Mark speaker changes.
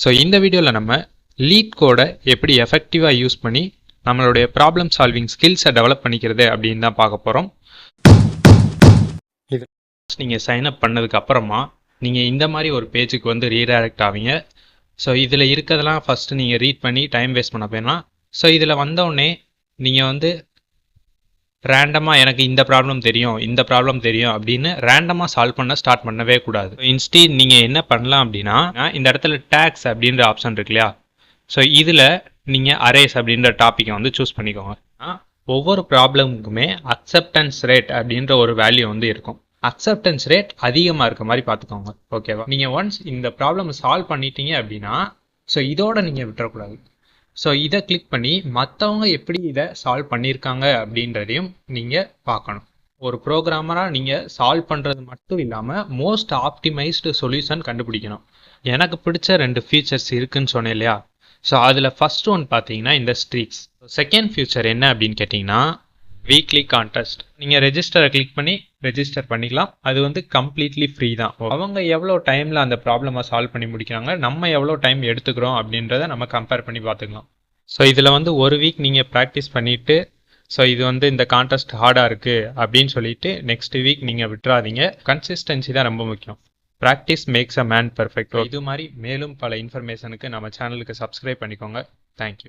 Speaker 1: So இந்த வீடியோவில் நம்ம லீட் கோடை எப்படி எஃபெக்டிவாக யூஸ் பண்ணி நம்மளுடைய ப்ராப்ளம் சால்விங் ஸ்கில்ஸை டெவலப் பண்ணிக்கிறது அப்படின்னு தான் பார்க்க போகிறோம். இது நீங்கள் சைன் அப் பண்ணதுக்கு அப்புறமா நீங்கள் இந்த மாதிரி ஒரு பேஜுக்கு வந்து ரீடைரக்ட் ஆவீங்க. ஸோ இதில் இருக்கிறதெல்லாம் ஃபஸ்ட்டு நீங்கள் ரீட் பண்ணி டைம் வேஸ்ட் பண்ண போயிடலாம். ஸோ இதில் வந்தோடனே நீங்கள் வந்து ரேண்டமாக எனக்கு இந்த ப்ராப்ளம் தெரியும் அப்படின்னு ரேண்டமாக சால்வ் பண்ண ஸ்டார்ட் பண்ணவே கூடாது. இன்ஸ்டீட் நீங்கள் என்ன பண்ணலாம் அப்படின்னா, இந்த இடத்துல டேக்ஸ் அப்படின்ற ஆப்ஷன் இருக்கு இல்லையா, ஸோ இதில் நீங்கள் அரேஸ் அப்படின்ற டாப்பிக்கை வந்து சூஸ் பண்ணிக்கோங்க. ஒவ்வொரு ப்ராப்ளமுக்குமே அக்செப்டன்ஸ் ரேட் அப்படின்ற ஒரு வேல்யூ வந்து இருக்கும். அக்செப்டன்ஸ் ரேட் அதிகமாக இருக்க மாதிரி பார்த்துக்கோங்க. ஓகேவா? நீங்கள் ஒன்ஸ் இந்த ப்ராப்ளம் சால்வ் பண்ணிட்டீங்க அப்படின்னா ஸோ இதோட நீங்கள் விட்டுறக்கூடாது. ஸோ இதை கிளிக் பண்ணி மற்றவங்க எப்படி இதை சால்வ் பண்ணியிருக்காங்க அப்படின்றதையும் நீங்கள் பார்க்கணும். ஒரு ப்ரோக்ராமராக நீங்கள் சால்வ் பண்ணுறது மட்டும் இல்லாமல் மோஸ்ட் ஆப்டிமைஸ்டு சொல்யூஷன் கண்டுபிடிக்கணும். எனக்கு பிடிச்ச 2 ஃபீச்சர்ஸ் இருக்குன்னு சொன்னேன் இல்லையா, ஸோ அதில் ஃபர்ஸ்ட் ஒன் பார்த்தீங்கன்னா இந்த ஸ்ட்ரீக்ஸ். செகண்ட் ஃபியூச்சர் என்ன அப்படின்னு கேட்டிங்கன்னா வீக்லி கான்டெஸ்ட். நீங்கள் ரெஜிஸ்டரை கிளிக் பண்ணி ரெஜிஸ்டர் பண்ணிக்கலாம். அது வந்து கம்ப்ளீட்லி ஃப்ரீ தான். அவங்க எவ்வளோ டைமில் அந்த ப்ராப்ளமை சால்வ் பண்ணி முடிக்கிறாங்க, நம்ம எவ்வளோ டைம் எடுத்துக்கிறோம் அப்படின்றத நம்ம கம்பேர் பண்ணி பார்த்துக்கலாம். ஸோ இதில் வந்து ஒரு வீக் நீங்கள் ப்ராக்டிஸ் பண்ணிவிட்டு ஸோ இது வந்து இந்த கான்டெஸ்ட் ஹார்டாக இருக்குது அப்படின்னு சொல்லிட்டு நெக்ஸ்ட் வீக் நீங்கள் விட்டுறாதீங்க. கன்சிஸ்டன்சி தான் ரொம்ப முக்கியம். Practice makes a man perfect. இது மாதிரி மேலும் பல இன்ஃபர்மேஷனுக்கு நம்ம சேனலுக்கு சப்ஸ்கிரைப் பண்ணிக்கோங்க. தேங்க்யூ.